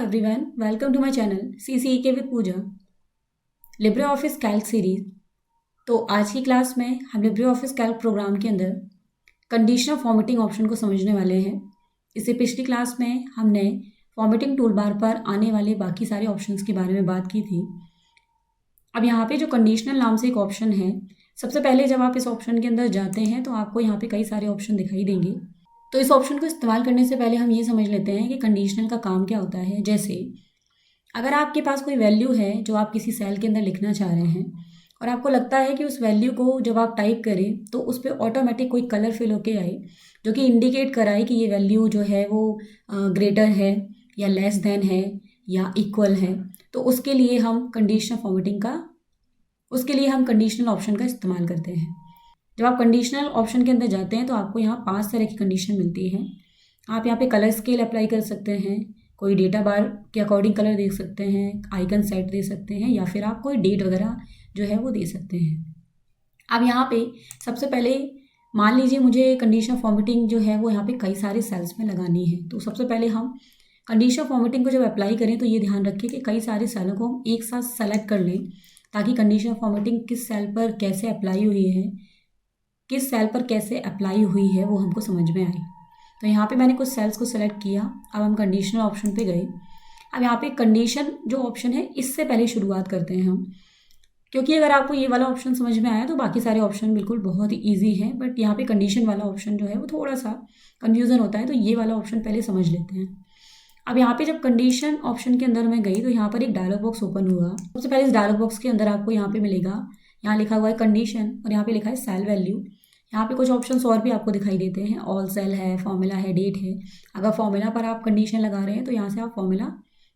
everyone, welcome to my channel CCEK with Pooja LibreOffice Calc series. तो आज की class में हम लिब्रे ऑफिस कैल्क प्रोग्राम के अंदर कंडीशनल फॉर्मेटिंग ऑप्शन को समझने वाले हैं। इससे पिछली क्लास में हमने फॉर्मेटिंग टूल बार पर आने वाले बाकी सारे ऑप्शंस के बारे में बात की थी। अब यहाँ पे जो कंडीशनल नाम से एक ऑप्शन है, सबसे पहले जब आप इस ऑप्शन के अंदर जाते हैं तो आपको यहाँ पे कई सारे ऑप्शन दिखाई देंगे। तो इस ऑप्शन को इस्तेमाल करने से पहले हम ये समझ लेते हैं कि कंडीशनल का काम क्या होता है। जैसे अगर आपके पास कोई वैल्यू है जो आप किसी सेल के अंदर लिखना चाह रहे हैं और आपको लगता है कि उस वैल्यू को जब आप टाइप करें तो उस पर ऑटोमेटिक कोई कलर फिल होके आए जो कि इंडिकेट कराए कि ये वैल्यू जो है वो ग्रेटर है या लेस देन है या इक्वल है, तो उसके लिए हम कंडीशनल ऑप्शन का इस्तेमाल करते हैं। जब आप कंडीशनल ऑप्शन के अंदर जाते हैं तो आपको यहाँ 5 तरह की कंडीशन मिलती है। आप यहाँ पे कलर स्केल अप्लाई कर सकते हैं, कोई डेटा बार के अकॉर्डिंग कलर दे सकते हैं, आइकन सेट दे सकते हैं, या फिर आप कोई डेट वगैरह जो है वो दे सकते हैं। अब यहाँ पे सबसे पहले मान लीजिए मुझे कंडीशनल फॉर्मेटिंग जो है वो यहाँ पे कई सारे सेल्स में लगानी है। तो सबसे पहले हम कंडीशनल फॉर्मेटिंग को जब अप्लाई करें तो ये ध्यान रखें कि कई सारे सेलों को हम एक साथ सेलेक्ट कर लें ताकि कंडीशनल फॉर्मेटिंग किस सेल पर कैसे अप्लाई हुई है वो हमको समझ में आए। तो यहाँ पे मैंने कुछ सेल्स को सेलेक्ट किया। अब हम कंडीशनल ऑप्शन पे गए। अब यहाँ पे कंडीशन जो ऑप्शन है इससे पहले शुरुआत करते हैं हम, क्योंकि अगर आपको ये वाला ऑप्शन समझ में आया तो बाकी सारे ऑप्शन बिल्कुल बहुत ही ईजी है, बट यहाँ पे कंडीशन वाला ऑप्शन जो है वो थोड़ा सा कन्फ्यूज़न होता है। तो ये वाला ऑप्शन पहले समझ लेते हैं। अब यहाँ पे जब कंडीशन ऑप्शन के अंदर मैं गई तो यहाँ पर एक डायलॉग बॉक्स ओपन हुआ। सबसे पहले इस डायलॉग बॉक्स के अंदर आपको यहाँ पे मिलेगा, यहाँ लिखा हुआ है कंडीशन और यहाँ पे लिखा है सेल वैल्यू। यहाँ पे कुछ ऑप्शंस और भी आपको दिखाई देते हैं, ऑल सेल है, फॉर्मूला है, डेट है। अगर फॉर्मूला पर आप कंडीशन लगा रहे हैं तो यहाँ से आप फॉर्मूला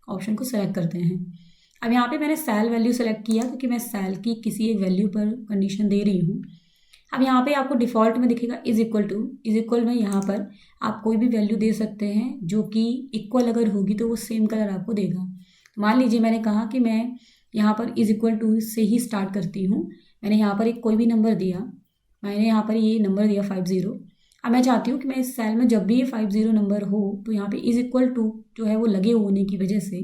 ऑप्शन को सेलेक्ट करते हैं। अब यहाँ पे मैंने सेल वैल्यू सेलेक्ट किया क्योंकि मैं सेल की किसी एक वैल्यू पर कंडीशन दे रही हूँ। अब यहाँ पे आपको डिफ़ॉल्ट में दिखेगा इज इक्वल में यहाँ पर आप कोई भी वैल्यू दे सकते हैं जो कि इक्वल अगर होगी तो वो सेम कलर आपको देगा। तो मान लीजिए मैंने कहा कि मैं यहाँ पर इज इक्वल टू से ही स्टार्ट करती हूँ। मैंने यहाँ पर एक कोई भी नंबर दिया, मैंने यहाँ पर ये नंबर दिया 50। अब मैं चाहती हूँ कि मैं इस सेल में जब भी ये 50 नंबर हो तो यहाँ पे इज इक्वल टू जो है वो लगे होने की वजह से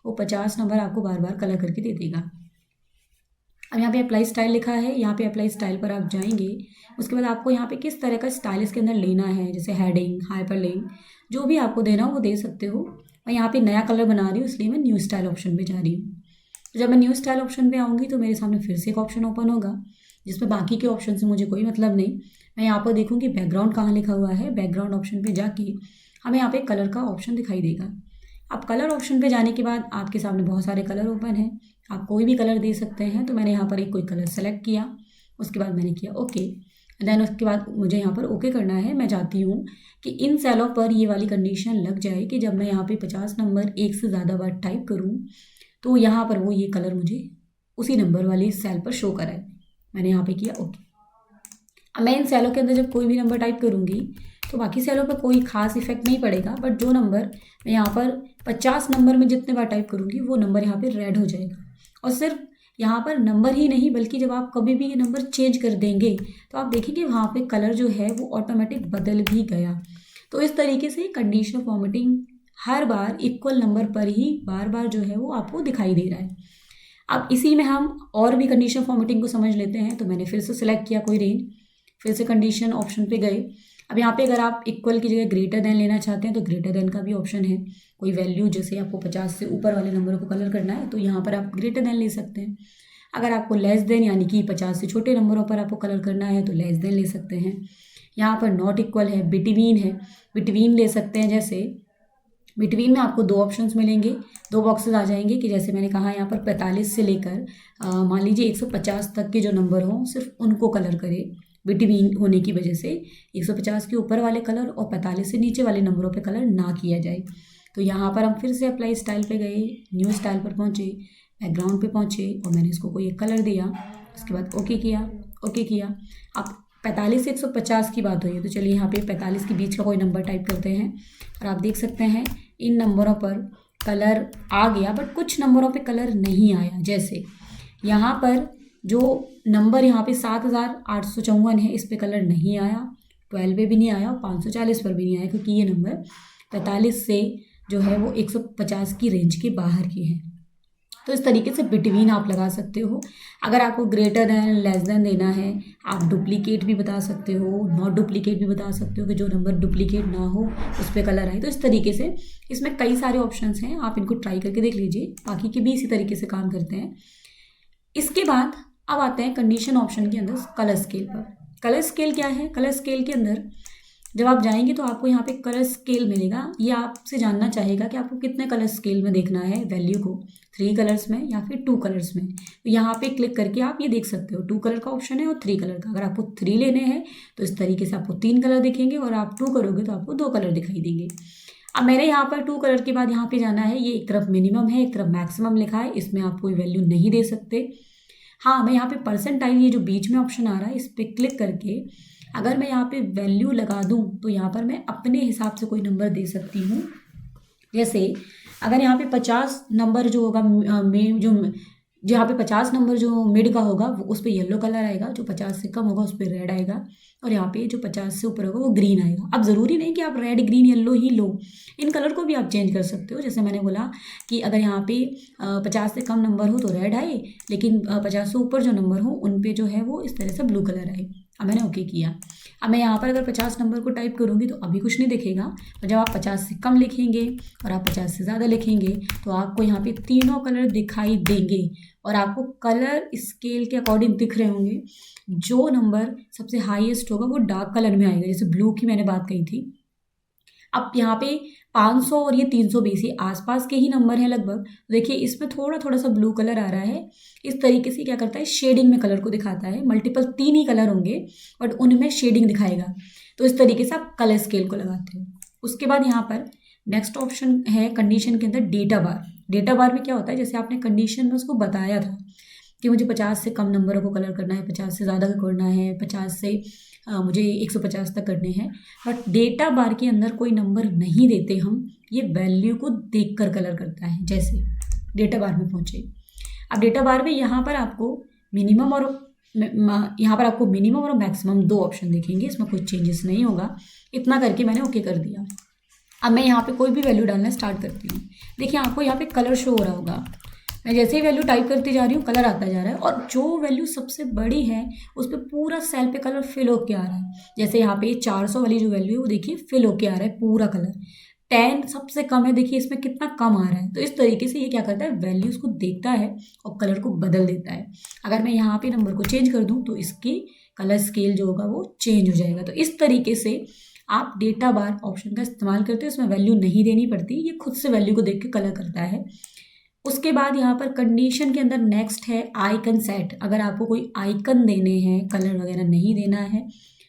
वो 50 नंबर आपको बार बार कलर करके दे देगा। अब यहाँ पे अप्लाई स्टाइल लिखा है, यहाँ पे अप्लाई स्टाइल पर आप जाएंगे। उसके बाद आपको यहाँ पे किस तरह का स्टाइल इसके अंदर लेना है, जैसे हेडिंग, हाइपरलिंक, जो भी आपको देना हो वो दे सकते हो। मैं यहाँ पे नया कलर बना रही हूँ इसलिए मैं न्यू स्टाइल ऑप्शन पे जा रही हूँ। तो जब मैं न्यू स्टाइल ऑप्शन पे आऊँगी तो मेरे सामने फिर से एक ऑप्शन ओपन होगा जिसमें बाकी के ऑप्शन से मुझे कोई मतलब नहीं। मैं यहाँ पर देखूँगी बैकग्राउंड कहाँ लिखा हुआ है। बैकग्राउंड ऑप्शन पे जाके हमें यहाँ पे कलर का ऑप्शन दिखाई देगा। अब कलर ऑप्शन पे जाने के बाद आपके सामने बहुत सारे कलर ओपन हैं, आप कोई भी कलर दे सकते हैं। तो मैंने यहाँ पर एक कोई कलर सेलेक्ट किया, उसके बाद मैंने किया ओके। देन उसके बाद मुझे यहाँ पर ओके करना है। मैं चाहती हूँ कि इन सेलों पर ये वाली कंडीशन लग जाए कि जब मैं यहाँ पे 50 नंबर एक से ज़्यादा बार टाइप करूँ तो यहाँ पर वो ये कलर मुझे उसी नंबर वाली सेल पर शो कराए। मैंने यहाँ पे किया ओके। अब मैं इन सेलों के अंदर जब कोई भी नंबर टाइप करूँगी तो बाकी सेलों पर कोई खास इफेक्ट नहीं पड़ेगा, बट जो नंबर मैं यहाँ पर 50 नंबर में जितने बार टाइप करूँगी वो नंबर यहाँ पे रेड हो जाएगा। और सिर्फ यहाँ पर नंबर ही नहीं बल्कि जब आप कभी भी ये नंबर चेंज कर देंगे तो आप देखेंगे वहाँ पे कलर जो है वो ऑटोमेटिक बदल भी गया। तो इस तरीके से कंडीशनल फॉर्मेटिंग हर बार इक्वल नंबर पर ही बार बार जो है वो आपको दिखाई दे रहा है। अब इसी में हम और भी कंडीशनल फॉर्मेटिंग को समझ लेते हैं। तो मैंने फिर से सिलेक्ट किया कोई रेंज, फिर से कंडीशन ऑप्शन पे गए। अब यहाँ पे अगर आप इक्वल की जगह ग्रेटर देन लेना चाहते हैं तो ग्रेटर देन का भी ऑप्शन है। कोई वैल्यू जैसे आपको 50 से ऊपर वाले नंबर को कलर करना है तो यहाँ पर आप ग्रेटर देन ले सकते हैं। अगर आपको लेस देन यानी कि 50 से छोटे नंबरों पर आपको कलर करना है तो लेस देन ले सकते हैं। यहाँ पर नॉट इक्वल है, बिटवीन है, बिटवीन ले सकते हैं। जैसे बिटवीन में आपको 2 ऑप्शंस मिलेंगे, 2 बॉक्सेस आ जाएंगे कि जैसे मैंने कहा यहाँ पर 45 से लेकर मान लीजिए 150 तक के जो नंबर हों सिर्फ उनको कलर करे। बिटवीन होने की वजह से 150 के ऊपर वाले कलर और 45 से नीचे वाले नंबरों पे कलर ना किया जाए। तो यहाँ पर हम फिर से अप्लाई स्टाइल पे गए, न्यू स्टाइल पर पहुँचे, बैकग्राउंड पे पहुँचे और मैंने इसको कोई एक कलर दिया। उसके बाद ओके किया। अब 45 से 150 की बात हुई है तो चलिए यहाँ पे 45 के बीच का कोई नंबर टाइप करते हैं और आप देख सकते हैं इन नंबरों पर कलर आ गया, बट कुछ नंबरों पे कलर नहीं आया। जैसे यहाँ पर जो नंबर यहाँ पे 7854 है इस पे कलर नहीं आया, 12 पे भी नहीं आया और 540 पर भी नहीं आया, क्योंकि ये नंबर 45 से जो है वो 150 की रेंज के बाहर की है। तो इस तरीके से बिटवीन आप लगा सकते हो। अगर आपको ग्रेटर दैन लेस दैन देना है, आप डुप्लीकेट भी बता सकते हो, नॉट डुप्लीकेट भी बता सकते हो कि जो नंबर डुप्लीकेट ना हो उस पर कलर आए। तो इस तरीके से इसमें कई सारे ऑप्शंस हैं, आप इनको ट्राई करके देख लीजिए। बाकी के भी इसी तरीके से काम करते हैं। इसके बाद अब आते हैं कंडीशन ऑप्शन के अंदर कलर स्केल पर। कलर स्केल क्या है? कलर स्केल के अंदर जब आप जाएंगे तो आपको यहाँ पे कलर स्केल मिलेगा। ये आपसे जानना चाहेगा कि आपको कितने कलर स्केल में देखना है वैल्यू को, 3 कलर्स में या फिर 2 कलर्स में। तो यहाँ पे क्लिक करके आप ये देख सकते हो, 2 कलर का ऑप्शन है और 3 कलर का। अगर आपको 3 लेने हैं तो इस तरीके से आपको 3 कलर दिखेंगे, और आप 2 करोगे तो आपको 2 कलर दिखाई देंगे। अब मैंने यहाँ पर 2 कलर के बाद यहाँ पे जाना है, ये एक तरफ मिनिमम है, एक तरफ मैक्सिमम लिखा है, इसमें आप कोई वैल्यू नहीं दे सकते। हाँ, मैं यहाँ पे परसेंटाइल, ये जो बीच में ऑप्शन आ रहा है, इस पर क्लिक करके अगर मैं यहाँ पे वैल्यू लगा दूँ तो यहाँ पर मैं अपने हिसाब से कोई नंबर दे सकती हूँ। जैसे अगर यहाँ पे 50 नंबर जो होगा यहाँ पे 50 नंबर जो मिड का होगा वो उस पर येलो कलर आएगा, जो 50 से कम होगा उस पर रेड आएगा, और यहाँ पे जो 50 से ऊपर होगा वो ग्रीन आएगा। अब ज़रूरी नहीं कि आप red green yellow he low, in colour को भी आप चेंज कर सकते हो। जैसे मैंने बोला कि अगर यहाँ पे 50 से कम नंबर हो तो रेड आए, लेकिन 50 से ऊपर जो नंबर हो उन पे जो है वो इस तरह से ब्लू कलर आए। अब मैंने ओके किया। अब मैं यहाँ पर अगर 50 नंबर को टाइप करूँगी तो अभी कुछ नहीं दिखेगा, और जब आप 50 से कम लिखेंगे और आप 50 से ज़्यादा लिखेंगे तो आपको यहाँ पे तीनों कलर दिखाई देंगे, और आपको कलर स्केल के अकॉर्डिंग दिख रहे होंगे। जो नंबर सबसे हाईएस्ट होगा वो डार्क कलर में आएगा, जैसे ब्लू की मैंने बात कही थी। अब यहाँ पे 500 और ये 320 ये आसपास के ही नंबर हैं लगभग। देखिए इसमें थोड़ा थोड़ा सा ब्लू कलर आ रहा है। इस तरीके से क्या करता है, शेडिंग में कलर को दिखाता है। मल्टीपल 3 ही कलर होंगे बट उनमें शेडिंग दिखाएगा। तो इस तरीके से आप कलर स्केल को लगाते हो। उसके बाद यहाँ पर नेक्स्ट ऑप्शन है कंडीशन के अंदर डेटा बार। डेटा बार में क्या होता है, जैसे आपने कंडीशन में उसको बताया था कि मुझे 50 से कम नंबरों को कलर करना है, 50 से ज़्यादा का करना है, 50 से मुझे 150 तक करने हैं। बट डेटा बार के अंदर कोई नंबर नहीं देते हम, ये वैल्यू को देखकर कलर करता है। जैसे डेटा बार में पहुँचे, अब डेटा बार में यहाँ पर आपको मिनिमम और मैक्सिमम 2 ऑप्शन दिखेंगे। इसमें कोई चेंजेस नहीं होगा। इतना करके मैंने ओके कर दिया। अब मैं यहाँ पे कोई भी वैल्यू डालना स्टार्ट करती हूँ। देखिए आपको यहाँ पे कलर शो हो रहा होगा। मैं जैसे ही वैल्यू टाइप करती जा रही हूँ कलर आता जा रहा है, और जो वैल्यू सबसे बड़ी है उस पर पूरा सेल पे कलर फिल होके आ रहा है। जैसे यहाँ पे 400 वाली जो वैल्यू है वो देखिए फिल होके आ रहा है पूरा कलर। 10 सबसे कम है, देखिए इसमें कितना कम आ रहा है। तो इस तरीके से ये क्या करता है, वैल्यूज़ को देखता है और कलर को बदल देता है। अगर मैं यहाँ पे नंबर को चेंज कर दूँ तो इसकी कलर स्केल जो होगा वो चेंज हो जाएगा। तो इस तरीके से आप डेटा बार ऑप्शन का इस्तेमाल करते हो। इसमें वैल्यू नहीं देनी पड़ती, ये खुद से वैल्यू को देख के कलर करता है। उसके बाद यहाँ पर कंडीशन के अंदर नेक्स्ट है आइकन सेट। अगर आपको कोई आइकन देने हैं, कलर वगैरह नहीं देना है,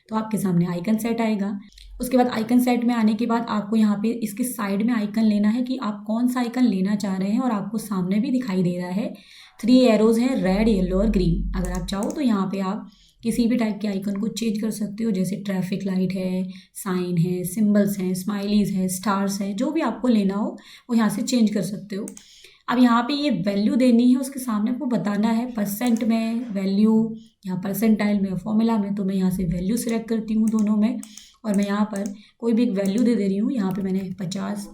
तो आपके सामने आइकन सेट आएगा। उसके बाद आइकन सेट में आने के बाद आपको यहाँ पे इसके साइड में आइकन लेना है कि आप कौन सा आइकन लेना चाह रहे हैं, और आपको सामने भी दिखाई दे रहा है 3 एरोज हैं, रेड, येलो और ग्रीन। अगर आप चाहो तो यहाँ पे आप किसी भी टाइप के आइकन को चेंज कर सकते हो, जैसे ट्रैफिक लाइट है, साइन है, सिम्बल्स हैं, स्माइलीज है, स्टार्स है, जो भी आपको लेना हो वो यहाँ से चेंज कर सकते हो। अब यहाँ पे ये वैल्यू देनी है, उसके सामने आपको बताना है परसेंट में वैल्यू या परसेंटाइल में, फॉर्मूला में। तो मैं यहाँ से वैल्यू सिलेक्ट करती हूँ दोनों में, और मैं यहाँ पर कोई भी एक वैल्यू दे रही हूँ। यहाँ पे मैंने 50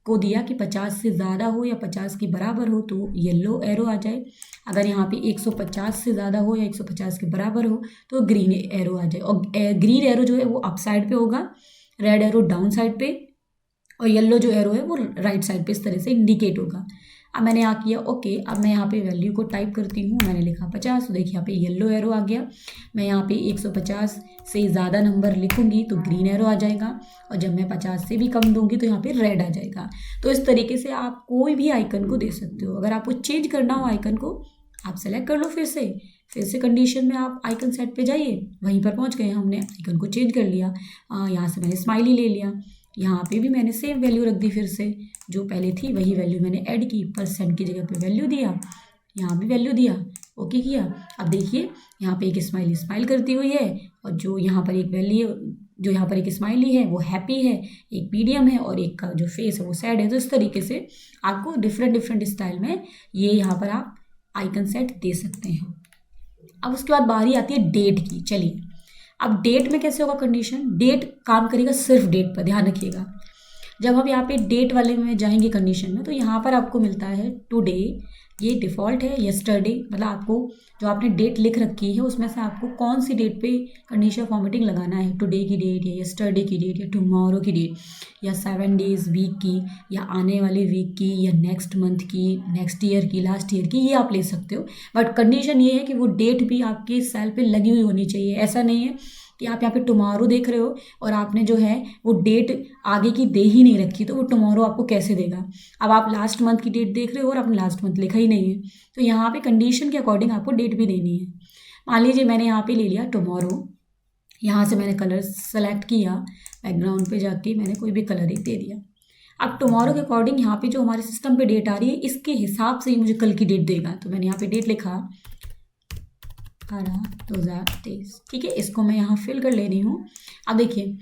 को दिया कि 50 से ज़्यादा हो या 50 के बराबर हो तो येलो एरो आ जाए। अगर यहाँ पे 150 से ज़्यादा हो या 150 के बराबर हो तो ग्रीन एरो आ जाए। और ग्रीन एरो जो है वो अप साइड पे होगा, रेड एरो डाउन साइड पे, और येलो जो एरो है वो राइट साइड पे इस तरह से इंडिकेट होगा। अब मैंने यहाँ किया ओके। अब मैं यहाँ पे वैल्यू को टाइप करती हूँ। मैंने लिखा 50, तो देखिए यहाँ पे येलो एरो आ गया। मैं यहाँ पे 150 से ज़्यादा नंबर लिखूँगी तो ग्रीन एरो आ जाएगा, और जब मैं 50 से भी कम दूँगी तो यहाँ पे रेड आ जाएगा। तो इस तरीके से आप कोई भी आइकन को दे सकते हो। अगर आपको चेंज करना हो आइकन को, आप सेलेक्ट कर लो फिर से कंडीशन में आप आइकन सेट पे जाइए, वहीं पर पहुँच गए। हमने आइकन को चेंज कर लिया। यहाँ से मैंने स्माइली ले लिया, यहाँ पे भी मैंने सेम वैल्यू रख दी, फिर से जो पहले थी वही वैल्यू मैंने ऐड की, परसेंट की जगह पे वैल्यू दिया, यहाँ भी वैल्यू दिया, ओके किया। अब देखिए यहाँ पे एक स्माइल करती हुई है, और जो यहाँ पर एक स्माइली है वो हैप्पी है, एक मीडियम है, और एक का जो फेस है वो सैड है। तो इस तरीके से आपको डिफरेंट स्टाइल में ये यहाँ पर आप आइकन सेट दे सकते हैं। अब उसके बाद बारी आती है डेट की। चलिए अब डेट में कैसे होगा कंडीशन, डेट काम करेगा सिर्फ डेट पर, ध्यान रखिएगा। जब हम यहाँ पे डेट वाले में जाएंगे कंडीशन में, तो यहाँ पर आपको मिलता है टुडे, ये डिफ़ॉल्ट है, यस्टरडे, मतलब आपको जो आपने डेट लिख रखी है उसमें से आपको कौन सी डेट पे कंडीशनल फॉर्मेटिंग लगाना है, टुडे की डेट या यस्टरडे की डेट या टुमारो की डेट या 7 डेज़ वीक की या आने वाले वीक की या नेक्स्ट मंथ की, नेक्स्ट ईयर की, लास्ट ईयर की, ये आप ले सकते हो। बट कंडीशन ये है कि वो डेट भी आपके सेल पे लगी हुई होनी चाहिए। ऐसा नहीं है कि आप यहाँ पे टुमारो देख रहे हो और आपने जो है वो डेट आगे की दे ही नहीं रखी, तो वो टुमारो आपको कैसे देगा। अब आप लास्ट मंथ की डेट देख रहे हो और आपने लास्ट मंथ लिखा ही नहीं है, तो यहाँ पे कंडीशन के अकॉर्डिंग आपको डेट भी देनी है। मान लीजिए मैंने यहाँ पे ले लिया टुमारो, यहाँ से मैंने कलर सेलेक्ट किया, बैकग्राउंड पे जाके मैंने कोई भी कलर एक दे दिया। अब टुमारो के अकॉर्डिंग यहाँ पे जो हमारे सिस्टम पे डेट आ रही है, इसके हिसाब से ही मुझे कल की डेट देगा। तो मैंने यहाँ पे डेट लिखा 18/2023, ठीक है। इसको मैं यहाँ फिल कर ले रही हूँ। अब देखिए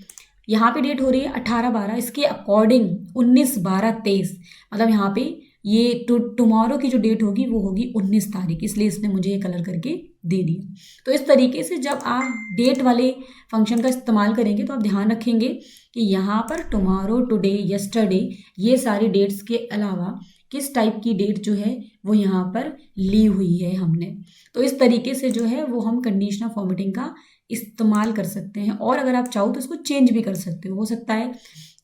यहाँ पे डेट हो रही है 18/12, इसके अकॉर्डिंग 19/12/23, मतलब यहाँ पे ये टुमारो की जो डेट होगी वो होगी 19 तारीख, इसलिए इसने मुझे ये कलर करके दे दिया। तो इस तरीके से जब आप डेट वाले फंक्शन का इस्तेमाल करेंगे तो आप ध्यान रखेंगे कि यहाँ पर टुमारो, टुडे, यस्टरडे, ये सारी डेट्स के अलावा किस टाइप की डेट जो है वो यहाँ पर ली हुई है हमने। तो इस तरीके से जो है वो हम कंडीशनल फॉर्मेटिंग का इस्तेमाल कर सकते हैं। और अगर आप चाहो तो इसको चेंज भी कर सकते हो सकता है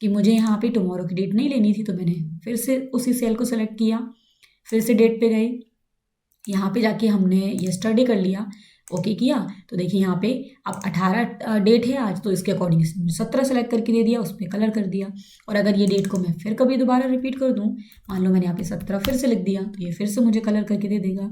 कि मुझे यहाँ पे टुमारो की डेट नहीं लेनी थी, तो मैंने फिर से उसी सेल को सेलेक्ट किया, फिर से डेट पे गए, यहाँ पे जाके हमने यस्टरडे कर लिया, ओके किया, तो देखिए यहाँ पे अब 18 डेट है आज, तो इसके अकॉर्डिंग 17 सेलेक्ट करके दे दिया, उस पर कलर कर दिया। और अगर ये डेट को मैं फिर कभी दोबारा रिपीट कर दूँ, मान लो मैंने यहाँ पे 17 फिर से लिख दिया, तो ये फिर से मुझे कलर करके दे देगा।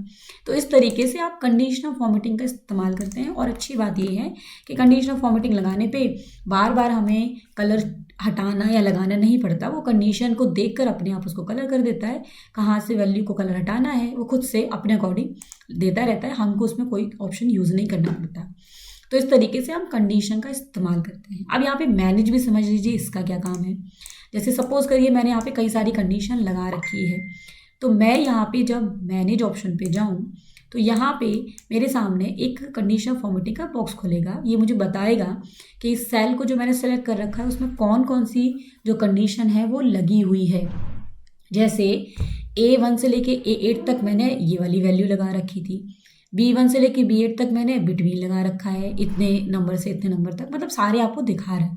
तो इस तरीके से आप कंडीशनल फॉर्मेटिंग का इस्तेमाल करते हैं। और अच्छी बात ये है कि कंडीशनल फॉर्मेटिंग लगाने पर बार बार हमें कलर हटाना या लगाना नहीं पड़ता, वो कंडीशन को देखकर अपने आप उसको कलर कर देता है। कहाँ से वैल्यू को कलर हटाना है वो खुद से अपने अकॉर्डिंग देता रहता है, हमको उसमें कोई ऑप्शन यूज़ नहीं करना पड़ता। तो इस तरीके से हम कंडीशन का इस्तेमाल करते हैं। अब यहाँ पे मैनेज भी समझ लीजिए इसका क्या काम है। जैसे सपोज करिए मैंने यहाँ पे कई सारी कंडीशन लगा रखी है, तो मैं यहाँ पे जब मैनेज ऑप्शन पे जाऊँ तो यहाँ पे मेरे सामने एक कंडीशनल फॉर्मेटिंग का बॉक्स खुलेगा। ये मुझे बताएगा कि इस सेल को जो मैंने सेलेक्ट कर रखा है उसमें कौन कौन सी जो कंडीशन है वो लगी हुई है। जैसे A1 से लेके A8 तक मैंने ये वाली वैल्यू लगा रखी थी, B1 से लेके B8 तक मैंने बिटवीन लगा रखा है, इतने नंबर से इतने नंबर तक, मतलब सारे आपको दिखा रहा है।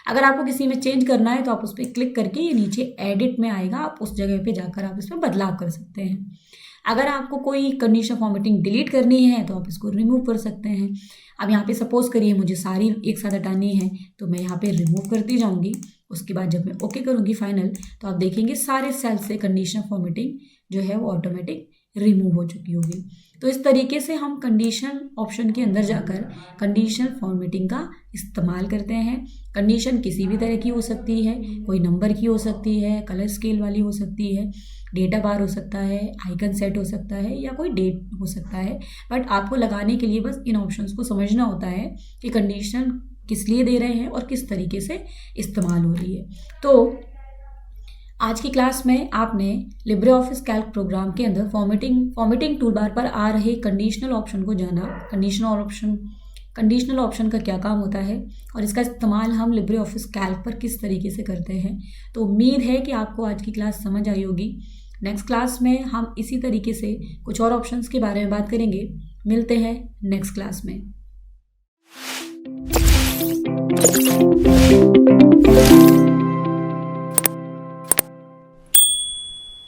अगर आपको किसी में चेंज करना है तो आप उस पर क्लिक करके ये नीचे एडिट में आएगा, आप उस जगह पे जाकर आप इसमें बदलाव कर सकते हैं। अगर आपको कोई कंडीशन फॉर्मेटिंग डिलीट करनी है तो आप इसको रिमूव कर सकते हैं। अब यहाँ पे सपोज करिए मुझे सारी एक साथ हटानी है, तो मैं यहाँ पे रिमूव करती जाऊँगी। उसके बाद जब मैं ओके करूँगी फाइनल, तो आप देखेंगे सारे सेल से कंडीशन फॉर्मेटिंग जो है वो ऑटोमेटिक रिमूव हो चुकी होगी। तो इस तरीके से हम कंडीशन ऑप्शन के अंदर जाकर कंडीशन फॉर्मेटिंग का इस्तेमाल करते हैं। कंडीशन किसी भी तरह की हो सकती है, कोई नंबर की हो सकती है, कलर स्केल वाली हो सकती है, डेटा बार हो सकता है, आइकन सेट हो सकता है, या कोई डेट हो सकता है। बट आपको लगाने के लिए बस इन ऑप्शंस को समझना होता है कि कंडीशन किस लिए दे रहे हैं और किस तरीके से इस्तेमाल हो रही है। तो आज की क्लास में आपने लिब्रे ऑफिस कैल्क प्रोग्राम के अंदर फॉर्मेटिंग टूल बार पर आ रहे कंडीशनल ऑप्शन को जाना, कंडीशनल ऑप्शन का क्या काम होता है और इसका इस्तेमाल हम लिब्रे ऑफिस कैल्क पर किस तरीके से करते हैं। तो उम्मीद है कि आपको आज की क्लास समझ आई होगी। नेक्स्ट क्लास में हम इसी तरीके से कुछ और ऑप्शंस के बारे में बात करेंगे। मिलते हैं नेक्स्ट क्लास में।